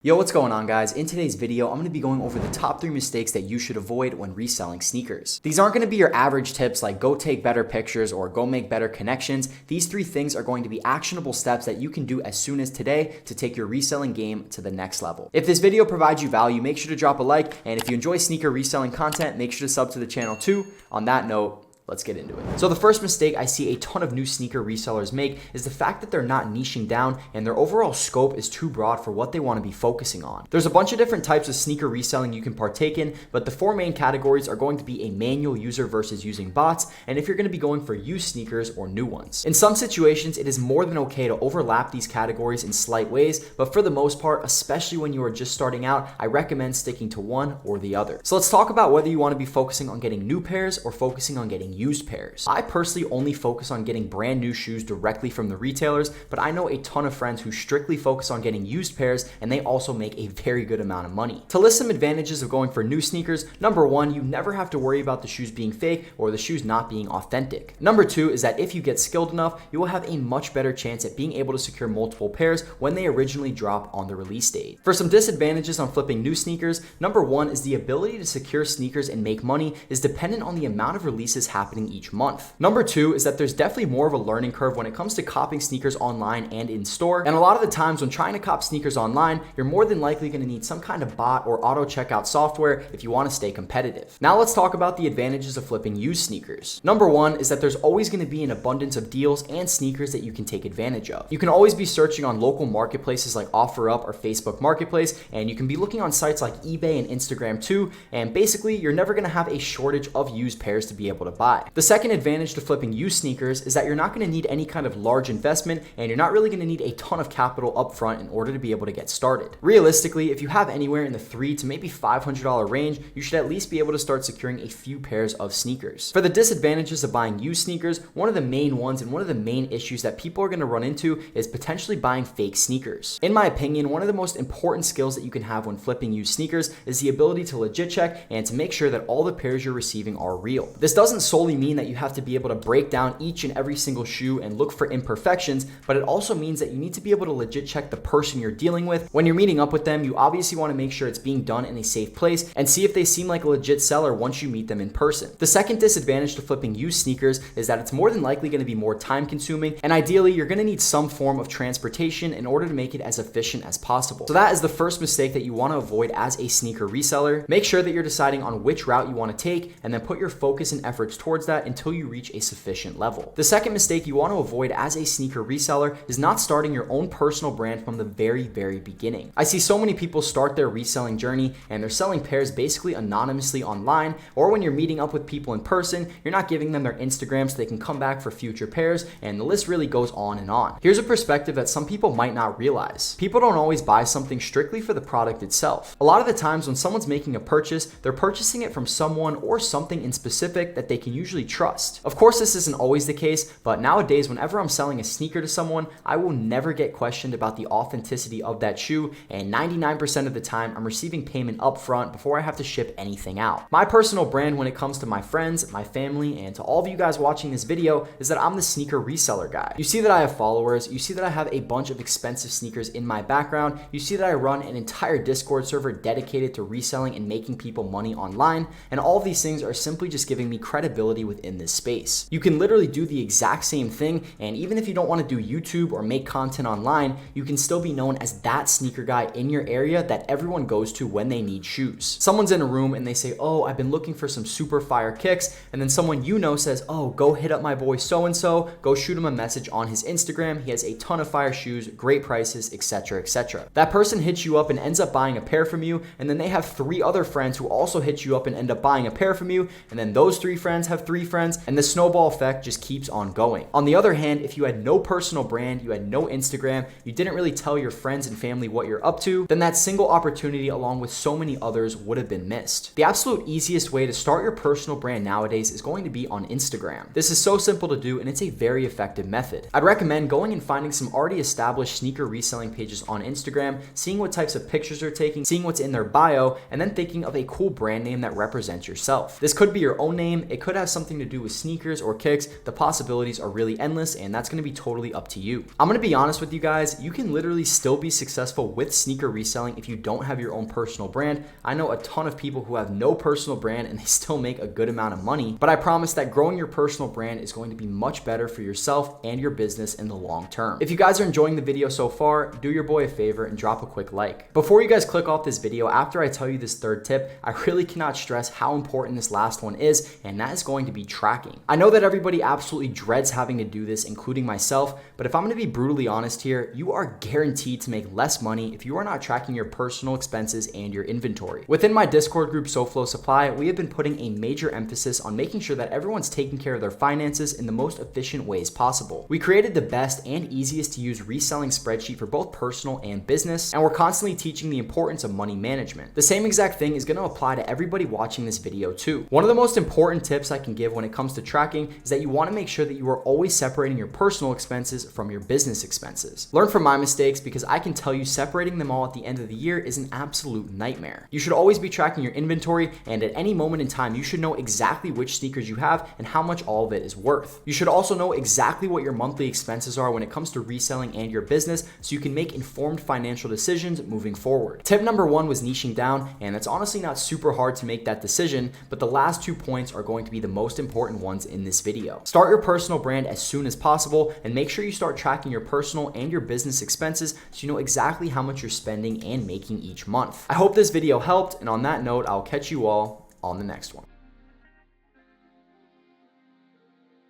Yo, what's going on, guys? In today's video, I'm going to be going over the top 3 mistakes that you should avoid when reselling sneakers. These aren't going to be your average tips like go take better pictures or go make better connections. These 3 things are going to be actionable steps that you can do as soon as today to take your reselling game to the next level. If this video provides you value, make sure to drop a like, and if you enjoy sneaker reselling content, make sure to sub to the channel too. On that note, let's get into it. So the first mistake I see a ton of new sneaker resellers make is the fact that they're not niching down and their overall scope is too broad for what they want to be focusing on. There's a bunch of different types of sneaker reselling you can partake in, but the 4 main categories are going to be a manual user versus using bots, and if you're going to be going for used sneakers or new ones. In some situations, it is more than okay to overlap these categories in slight ways, but for the most part, especially when you are just starting out, I recommend sticking to one or the other. So let's talk about whether you want to be focusing on getting new pairs or focusing on getting used pairs. I personally only focus on getting brand new shoes directly from the retailers, but I know a ton of friends who strictly focus on getting used pairs, and they also make a very good amount of money. To list some advantages of going for new sneakers, number 1, you never have to worry about the shoes being fake or the shoes not being authentic. Number 2 is that if you get skilled enough, you will have a much better chance at being able to secure multiple pairs when they originally drop on the release date. For some disadvantages on flipping new sneakers, number 1 is the ability to secure sneakers and make money is dependent on the amount of releases happening each month. Number 2 is that there's definitely more of a learning curve when it comes to copying sneakers online and in store. And a lot of the times when trying to cop sneakers online, you're more than likely going to need some kind of bot or auto checkout software if you want to stay competitive. Now let's talk about the advantages of flipping used sneakers. Number 1 is that there's always going to be an abundance of deals and sneakers that you can take advantage of. You can always be searching on local marketplaces like OfferUp or Facebook Marketplace, and you can be looking on sites like eBay and Instagram too, and basically you're never going to have a shortage of used pairs to be able to buy. The second advantage to flipping used sneakers is that you're not going to need any kind of large investment, and you're not really going to need a ton of capital up front in order to be able to get started. Realistically, if you have anywhere in the $300 to maybe $500 range, you should at least be able to start securing a few pairs of sneakers. For the disadvantages of buying used sneakers, one of the main ones and one of the main issues that people are going to run into is potentially buying fake sneakers. In my opinion, one of the most important skills that you can have when flipping used sneakers is the ability to legit check and to make sure that all the pairs you're receiving are real. This doesn't solely mean that you have to be able to break down each and every single shoe and look for imperfections, but it also means that you need to be able to legit check the person you're dealing with. When you're meeting up with them, you obviously want to make sure it's being done in a safe place and see if they seem like a legit seller once you meet them in person. The second disadvantage to flipping used sneakers is that it's more than likely going to be more time consuming, and ideally you're going to need some form of transportation in order to make it as efficient as possible. So that is the first mistake that you want to avoid as a sneaker reseller. Make sure that you're deciding on which route you want to take, and then put your focus and efforts towards that until you reach a sufficient level. The second mistake you want to avoid as a sneaker reseller is not starting your own personal brand from the very beginning. I see so many people start their reselling journey and they're selling pairs basically anonymously online, or when you're meeting up with people in person, you're not giving them their Instagram so they can come back for future pairs, and the list really goes on and on. Here's a perspective that some people might not realize. People don't always buy something strictly for the product itself. A lot of the times when someone's making a purchase, they're purchasing it from someone or something in specific that they can usually trust. Of course, this isn't always the case, but nowadays whenever I'm selling a sneaker to someone, I will never get questioned about the authenticity of that shoe, and 99% of the time I'm receiving payment up front before I have to ship anything out. My personal brand when it comes to my friends, my family, and to all of you guys watching this video is that I'm the sneaker reseller guy. You see that I have followers, you see that I have a bunch of expensive sneakers in my background, you see that I run an entire Discord server dedicated to reselling and making people money online, and all of these things are simply just giving me credibility within this space. You can literally do the exact same thing, and even if you don't want to do YouTube or make content online, you can still be known as that sneaker guy in your area that everyone goes to when they need shoes. Someone's in a room and they say, oh, I've been looking for some super fire kicks, and then someone you know says, oh, go hit up my boy so-and-so, go shoot him a message on his Instagram, he has a ton of fire shoes, great prices, etc., etc. That person hits you up and ends up buying a pair from you, and then they have 3 other friends who also hit you up and end up buying a pair from you, and then those 3 friends have 3 friends, and the snowball effect just keeps on going. On the other hand, if you had no personal brand, you had no Instagram, you didn't really tell your friends and family what you're up to, then that single opportunity along with so many others would have been missed. The absolute easiest way to start your personal brand nowadays is going to be on Instagram. This is so simple to do, and it's a very effective method. I'd recommend going and finding some already established sneaker reselling pages on Instagram, seeing what types of pictures they're taking, seeing what's in their bio, and then thinking of a cool brand name that represents yourself. This could be your own name, it could have has something to do with sneakers or kicks, the possibilities are really endless, and that's gonna be totally up to you. I'm gonna be honest with you guys, you can literally still be successful with sneaker reselling if you don't have your own personal brand. I know a ton of people who have no personal brand and they still make a good amount of money, but I promise that growing your personal brand is going to be much better for yourself and your business in the long term. If you guys are enjoying the video so far, do your boy a favor and drop a quick like. Before you guys click off this video, after I tell you this third tip, I really cannot stress how important this last one is, and that is going to be tracking. I know that everybody absolutely dreads having to do this, including myself, but if I'm gonna be brutally honest here, you are guaranteed to make less money if you are not tracking your personal expenses and your inventory. Within my Discord group, SoFlo Supply, we have been putting a major emphasis on making sure that everyone's taking care of their finances in the most efficient ways possible. We created the best and easiest to use reselling spreadsheet for both personal and business, and we're constantly teaching the importance of money management. The same exact thing is gonna apply to everybody watching this video too. One of the most important tips I can give when it comes to tracking is that you wanna make sure that you are always separating your personal expenses from your business expenses. Learn from my mistakes, because I can tell you separating them all at the end of the year is an absolute nightmare. You should always be tracking your inventory, and at any moment in time, you should know exactly which sneakers you have and how much all of it is worth. You should also know exactly what your monthly expenses are when it comes to reselling and your business, so you can make informed financial decisions moving forward. Tip number 1 was niching down, and it's honestly not super hard to make that decision, but the last 2 points are going to be the most important ones in this video. Start your personal brand as soon as possible, and make sure you start tracking your personal and your business expenses so you know exactly how much you're spending and making each month. I hope this video helped, and on that note, I'll catch you all on the next one.